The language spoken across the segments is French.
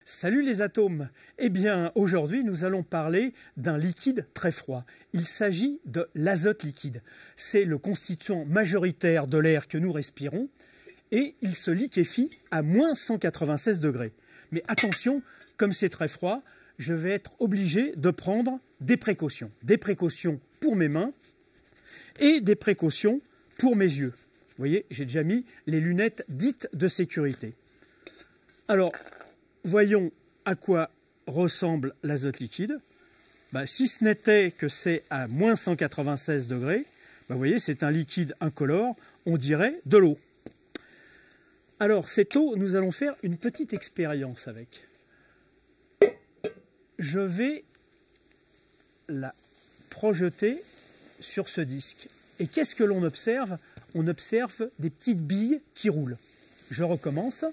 Salut les atomes! Eh bien, aujourd'hui, nous allons parler d'un liquide très froid. Il s'agit de l'azote liquide. C'est le constituant majoritaire de l'air que nous respirons et il se liquéfie à moins 196 degrés. Mais attention, comme c'est très froid, je vais être obligé de prendre des précautions. Des précautions pour mes mains et des précautions pour mes yeux. Vous voyez, j'ai déjà mis les lunettes dites de sécurité. Alors, voyons à quoi ressemble l'azote liquide. Si ce n'était que c'est à moins 196 degrés, vous voyez, c'est un liquide incolore, on dirait de l'eau. Alors, cette eau, nous allons faire une petite expérience avec. Je vais la projeter sur ce disque. Et qu'est-ce que l'on observe? On observe des petites billes qui roulent. Je recommence.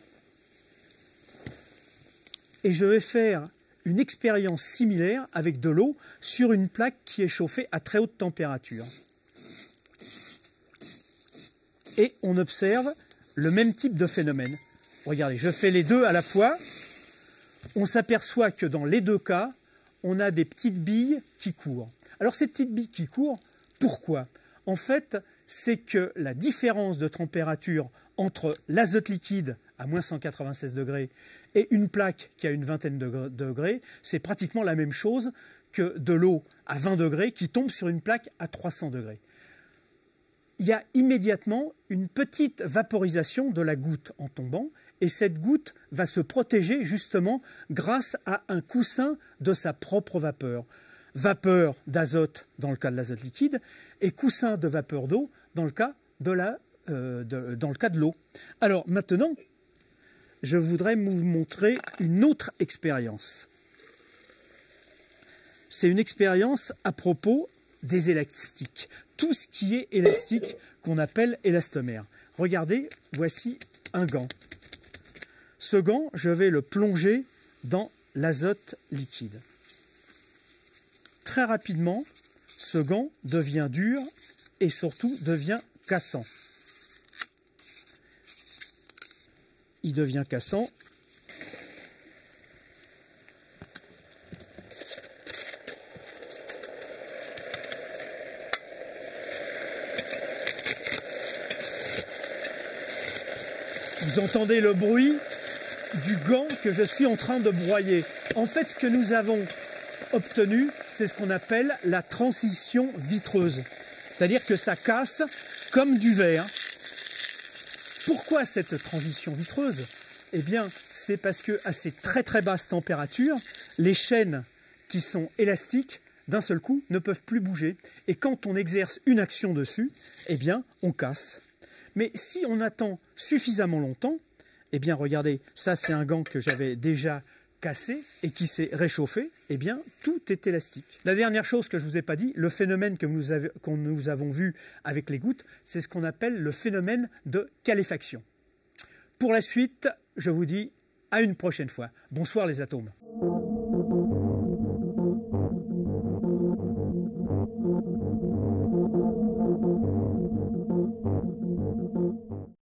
Et je vais faire une expérience similaire avec de l'eau sur une plaque qui est chauffée à très haute température. Et on observe le même type de phénomène. Regardez, je fais les deux à la fois. On s'aperçoit que dans les deux cas, on a des petites billes qui courent. Alors ces petites billes qui courent, pourquoi? En fait, c'est que la différence de température entre l'azote liquide à moins 196 degrés et une plaque qui a une vingtaine de degrés, c'est pratiquement la même chose que de l'eau à 20 degrés qui tombe sur une plaque à 300 degrés. Il y a immédiatement une petite vaporisation de la goutte en tombant et cette goutte va se protéger justement grâce à un coussin de sa propre vapeur. Vapeur d'azote dans le cas de l'azote liquide et coussin de vapeur d'eau dans le cas de l'eau. Alors maintenant, je voudrais vous montrer une autre expérience. C'est une expérience à propos des élastiques. Tout ce qui est élastique qu'on appelle élastomère. Regardez, voici un gant. Ce gant, je vais le plonger dans l'azote liquide. Très rapidement, ce gant devient dur et surtout devient cassant. Il devient cassant. Vous entendez le bruit du gant que je suis en train de broyer. En fait, ce que nous avons obtenu, c'est ce qu'on appelle la transition vitreuse. C'est-à-dire que ça casse comme du verre. Pourquoi cette transition vitreuse? Eh bien, c'est parce qu'à ces très basses températures, les chaînes qui sont élastiques, d'un seul coup, ne peuvent plus bouger. Et quand on exerce une action dessus, eh bien, on casse. Mais si on attend suffisamment longtemps, eh bien, regardez, ça c'est un gant que j'avais déjà cassé et qui s'est réchauffé, eh bien, tout est élastique. La dernière chose que je ne vous ai pas dit, le phénomène que nous avons vu avec les gouttes, c'est ce qu'on appelle le phénomène de caléfaction. Pour la suite, je vous dis à une prochaine fois. Bonsoir les atomes.